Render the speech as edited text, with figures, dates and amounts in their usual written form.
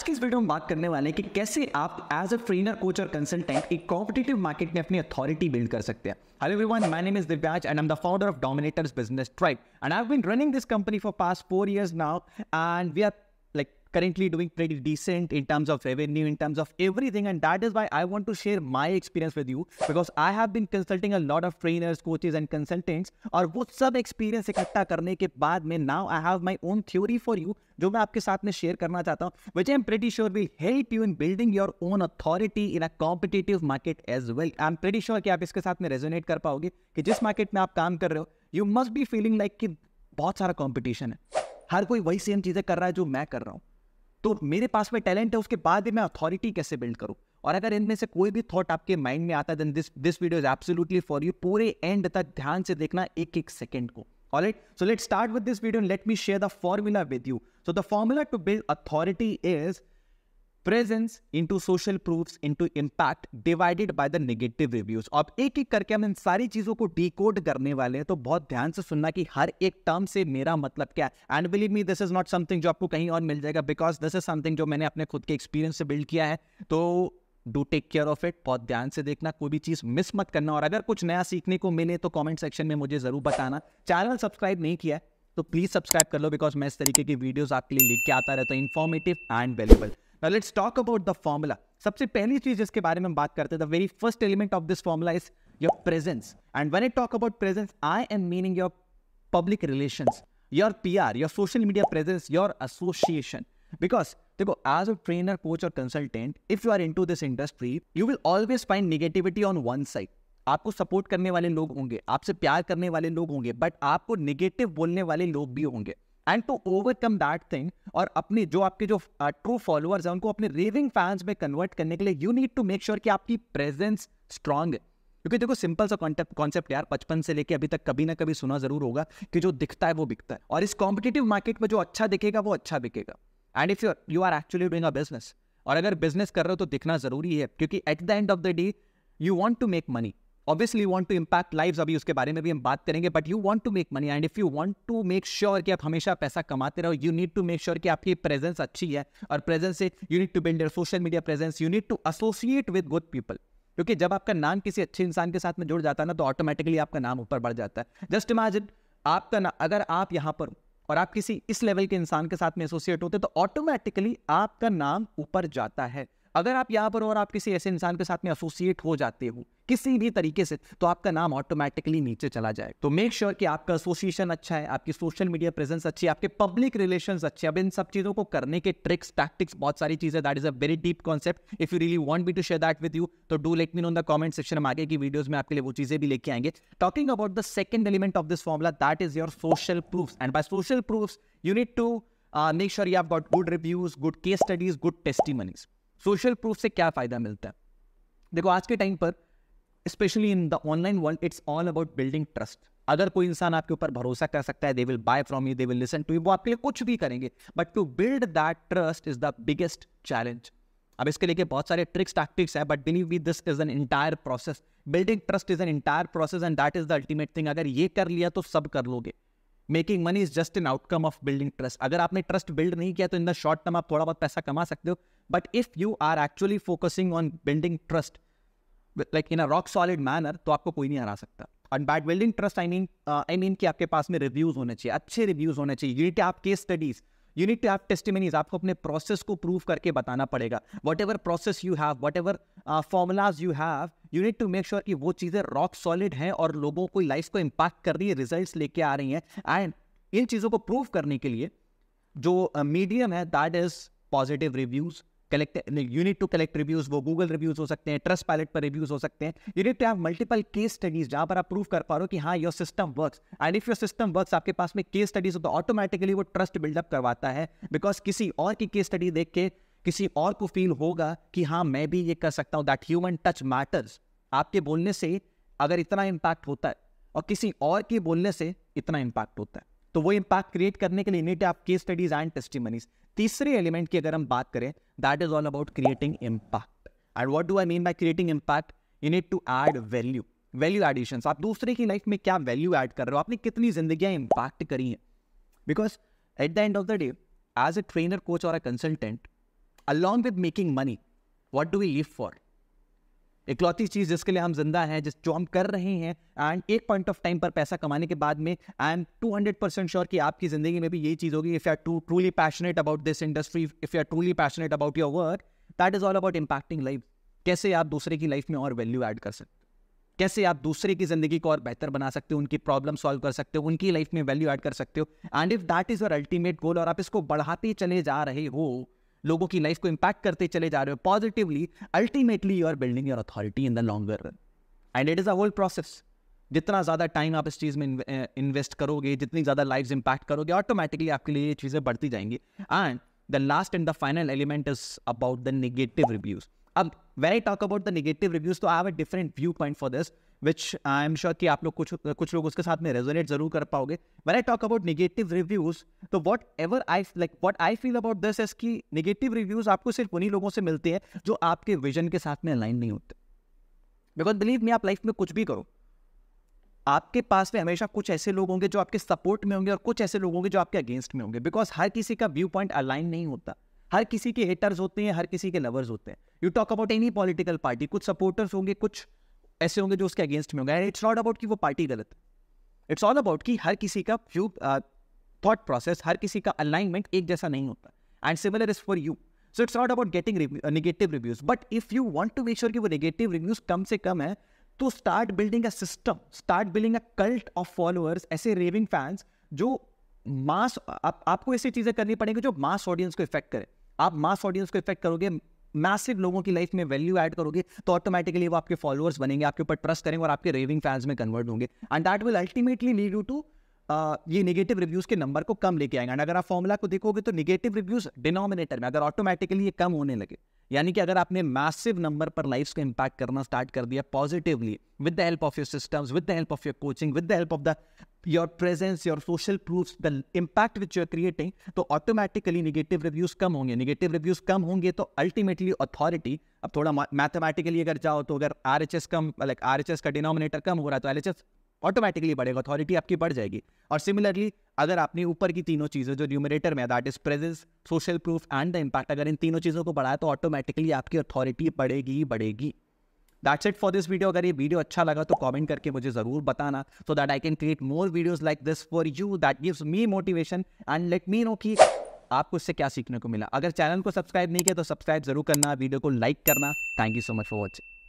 आज की इस वीडियो में बात करने वाले हैं कि कैसे आप एज अ ट्रेनर कोच और कंसल्टेंट एक कॉम्पिटिटिव मार्केट में अपनी अथॉरिटी बिल्ड कर सकते हैं। Hello everyone, my name is Divyaj and I'm the founder of Dominators Business Tribe, and I've been running this company for past 4 years now, and we are like currently doing pretty decent in terms of revenue, in terms of everything, and that is why I want to share my experience with you, because I have been consulting a lot of trainers, coaches and consultants, और वो सब experience इकट्ठा करने के बाद में now I have my own theory for you जो मैं आपके साथ में शेयर करना चाहता हूँ, which I'm pretty sure will help you in building your own authority in a competitive market as well. I'm pretty sure कि आप इसके साथ में resonate कर पाओगे कि जिस मार्केट में आप काम कर रहे हो, you must be feeling like कि बहुत सारा competition है, हर कोई वही सेम चीजें कर रहा है जो मैं कर रहा हूँ, तो मेरे पास में टैलेंट है, उसके बाद भी मैं अथॉरिटी कैसे बिल्ड करूँ। और अगर इनमें से कोई भी थॉट आपके माइंड में आता है, then this video is absolutely for you. पूरे एंड तक ध्यान से देखना एक एक सेकंड को। Alright, so let's start with this video and let me share the formula with you. So the formula to build authority is presence into social proofs into impact divided by the negative reviews. अब एक एक करके हम इन सारी चीजों को decode करने वाले हैं, तो बहुत ध्यान से सुनना कि हर एक टर्म से मेरा मतलब क्या है। And believe me, this is not something जो आपको कहीं और मिल जाएगा, बिकॉज दिस इज समथिंग जो मैंने अपने खुद के एक्सपीरियंस से बिल्ड किया है। तो do take care of it, बहुत ध्यान से देखना, कोई भी चीज मिस मत करना। और अगर कुछ नया सीखने को मिले तो कमेंट सेक्शन में मुझे जरूर बताना। चैनल सब्सक्राइब नहीं किया है तो प्लीज सब्सक्राइब कर लो, बिकॉज मैं इस तरीके की वीडियोस आपके लिए लेके आता रहता हूं, informative and valuable. Now let's talk about the formula. सबसे पहली चीज जिसके बारे में बात करते हैं, the very first element of this formula is your presence. And when I talk about presence, I am meaning your public relations, your PR, your social media presence, your association. Because देखो, as a trainer, coach or consultant, if you are into this industry, you will always find negativity on one side. आपको support करने वाले लोग होंगे, आपसे प्यार करने वाले लोग होंगे, बट आपको नेगेटिव बोलने वाले लोग भी होंगे। And to overcome that thing, और अपने जो आपके जो ट्रू फॉलोअर्स हैं उनको अपने रेविंग फैंस में कन्वर्ट करने के लिए you need to make sure कि आपकी प्रेजेंस स्ट्रांग है। क्योंकि देखो, सिंपल सा कॉन्सेप्ट यार, बचपन से लेके अभी तक कभी ना कभी सुना जरूर होगा कि जो दिखता है वो बिकता है, और इस कॉम्पिटिटिव मार्केट में जो अच्छा दिखेगा वो अच्छा बिकेगा। And if you are actually doing a business, और अगर बिजनेस कर रहे हो तो दिखना जरूरी है, क्योंकि at the end of the day you want to make money, obviously you want to impact lives, अभी उसके बारे में भी हम बात करेंगे, but you want to make money. And if you want to make sure कि आप हमेशा पैसा कमाते रहो, you need to make sure कि आपकी प्रेजेंस अच्छी है, और प्रेजेंस से you need to build your social media presence, you need to associate with good people. क्योंकि जब आपका नाम किसी अच्छे इंसान के साथ में जुड़ जाता है ना, तो ऑटोमेटिकली आपका नाम ऊपर बढ़ जाता है। जस्ट इमेजिन, आपका अगर आप यहाँ पर और आप किसी इस लेवल के इंसान के साथ में एसोसिएट होते, तो ऑटोमेटिकली आपका नाम ऊपर जाता है। अगर आप यहाँ पर और आप किसी ऐसे इंसान के साथ में एसोसिएट हो जाते हो किसी भी तरीके से, तो आपका नाम ऑटोमेटिकली नीचे चला जाए। तो मेक श्योर कि आपका एसोसिएशन अच्छा है, आपकी सोशल मीडिया प्रेजेंस अच्छी है, आपके पब्लिक रिलेशंस अच्छे। अब इन सब चीजों को करने के ट्रिक्स, टैक्टिक्स, बहुत सारी चीजें, that is a very deep concept. If you really want me to share that with you, तो do let me know in the comment section. हम आगे की वीडियोस में आपके लिए वो चीजें भी लेके आएंगे। Talking about the second element of this formula, that is your social proofs. And by social proofs you need to make sure you have got good reviews, good case studies, good testimonies. Social proof से क्या फायदा मिलता है? देखो, आज के time पर specially in the online world, it's all about building trust. अगर कोई इंसान आपके ऊपर भरोसा कर सकता है, they will buy from you, they will listen to you, वो आपके लिए कुछ भी करेंगे, but to build that trust is the biggest challenge. अब इसके लिए बहुत सारे ट्रिक्स, टैक्टिक्स है, but believe me, this is an entire process. Building trust is an entire process, and that is the ultimate thing. अगर ये कर लिया तो सब कर लोगे। Making money is just an outcome of building trust. अगर आपने ट्रस्ट बिल्ड नहीं किया तो इन द शॉर्ट टर्म आप थोड़ा बहुत पैसा कमा सकते हो, but if you are actually focusing on building trust like in a rock solid manner, तो आपको कोई नहीं हरा सकता। And by building trust I mean कि आपके पास में रिव्यूज होने चाहिए, अच्छे रिव्यूज होने चाहिए। You need to have case studies, you need to have testimonies. आपको अपने प्रोसेस को प्रूव करके बताना पड़ेगा। whatever process you have, whatever formulas you have, you need to make sure कि वो चीज़ें रॉक सॉलिड हैं और लोगों को लाइफ को इम्पैक्ट कर रही है, रिजल्ट्स लेके आ रही हैं। एंड इन चीज़ों को प्रूव करने के लिए जो मीडियम है, that is positive reviews. You need to collect reviews, वो गूगल रिव्यूज हो सकते हैं, ट्रस्ट पैलेट पर रिव्यूज हो सकते हैं। You need to have multiple case studies जहां पर आप प्रूव कर पा रहे हो कि हाँ, your system works. And if your system works, आपके पास में केस स्टडीज हो, तो ऑटोमेटिकली वो ट्रस्ट बिल्डअप करवाता है। बिकॉज किसी और की केस स्टडी देख के किसी और को फील होगा कि हाँ, मैं भी ये कर सकता हूँ। That human touch matters. आपके बोलने से अगर इतना इम्पैक्ट होता है और किसी और के बोलने से इतना इम्पैक्ट होता है, तो वो इम्पैक्ट क्रिएट करने के लिए नीड आप केस स्टडीज एंड टेस्टिमनीज। तीसरे एलिमेंट की अगर हम बात करें, that is all about creating impact. And what do I mean by creating impact? You need to add value, value additions. आप दूसरे की लाइफ में क्या वैल्यू ऐड कर रहे हो, आपने कितनी जिंदगियां इम्पैक्ट करी हैं। Because at the end of the day, as a trainer, coach और a consultant, along with making money, what do we live for? इकलौती चीज जिसके लिए हम जिंदा हैं, जो हम कर रहे हैं, एंड एक पॉइंट ऑफ टाइम पर पैसा कमाने के बाद में आई एम 200% श्योर कि आपकी जिंदगी में भी यही चीज होगी. If you are truly passionate about this industry, if you are truly passionate about your work, that is all about impacting life. कैसे आप दूसरे की लाइफ में और वैल्यू ऐड कर सकते हो, कैसे आप दूसरे की जिंदगी को और बेहतर बना सकते हो, उनकी प्रॉब्लम सॉल्व कर सकते हो, उनकी लाइफ में वैल्यू ऐड कर सकते हो. And if that is your ultimate goal और आप इसको बढ़ाते चले जा रहे हो, लोगों की लाइफ को इंपैक्ट करते चले जा रहे हो positively, ultimately you are building your authority in the longer run. And it is a whole process. जितना ज़्यादा टाइम आप इस चीज़ में इन्वेस्ट करोगे, जितनी ज़्यादा लाइव्स इंपैक्ट करोगे, ऑटोमेटिकली आपके लिए ये चीज़ें बढ़ती जाएंगी. And the last and the final element is about the negative reviews. अब when I talk about the negative reviews, तो I have a different viewpoint for this, which I am sure कि आप लोग कुछ लोग उसके साथ में resonate जरूर कर पाओगे. When I talk about negative reviews, तो what I feel about this is कि negative reviews आपको सिर्फ उन्हीं लोगों से मिलते हैं जो आपके विजन के साथ में अलाइन नहीं होते. Because believe me, आप लाइफ में कुछ भी करो, आपके पास में हमेशा कुछ ऐसे लोग होंगे जो आपके सपोर्ट में होंगे और कुछ ऐसे लोग होंगे जो आपके अगेंस्ट में होंगे. बिकॉज हर किसी का व्यू पॉइंट अलाइन नहीं होता. हर किसी के हेटर्स होते हैं, हर किसी के लवर्स होते हैं. You talk about any political party, कुछ सपोर्टर्स होंगे, कुछ ऐसे होंगे जो उसके अगेंस्ट में होंगे. एंड इट्स नॉट अबाउट कि वो पार्टी गलत है. इट्स ऑल अबाउट कि हर किसी का व्यू थॉट प्रोसेस, हर किसी का अलाइनमेंट एक जैसा नहीं होता. And similar is for you. So it's not about getting negative reviews, but if you want to make sure कि वो नेगेटिव रिव्यूज कम से कम है, तो start building a system, start building a cult of followers, ऐसे raving fans जो मास, आपको ऐसी चीजें करनी पड़ेंगी जो मास ऑडियंस को इफेक्ट करे. आप मास ऑडियंस को इफेक्ट करोगे, मैसिव लोगों की लाइफ में वैल्यू ऐड करोगे, तो ऑटोमेटिकली वो आपके फॉलोअर्स बनेंगे, आपके ऊपर ट्रस्ट करेंगे और आपके रेविंग फैंस में कन्वर्ट होंगे. And that will ultimately lead you to ये नेगेटिव रिव्यूज के नंबर को कम लेके आएंगे. एंड अगर आप फॉर्मूला को देखोगे तो नेगेटिव रिव्यूज डिनोमिनेटर में अगर ऑटोमेटिकली ये कम होने लगे, यानी कि अगर आपने मैसिव नंबर पर लाइफ्स को इंपैक्ट करना स्टार्ट कर दिया positively, with the help of your systems, with the help of your coaching, with the help of the your presence, your social proofs, the impact which you are creating, तो automatically negative reviews कम होंगे. Negative reviews कम होंगे तो ultimately authority, अब थोड़ा mathematically अगर जाओ तो अगर RHS कम, RHS का डिनोमिनेटर कम हो रहा है तो LHS ऑटोमेटिकली बढ़ेगा, अथॉरिटी आपकी बढ़ जाएगी. और सिमिलरली अगर आपने ऊपर की तीनों चीज़ें जो न्यूमरेटर में, that is presence, social proof and the impact, अगर इन तीनों चीज़ों को बढ़ाया तो ऑटोमेटिकली आपकी अथॉरिटी बढ़ेगी. That's it for this video. अगर ये वीडियो अच्छा लगा तो कमेंट करके मुझे ज़रूर बताना, so that I can create more videos like this for you, that gives me motivation and let me no कि आपको इससे क्या सीखने को मिला. अगर चैनल को सब्सक्राइब नहीं किया तो सब्सक्राइब जरूर करना, वीडियो को लाइक करना. Thank you so much for watching.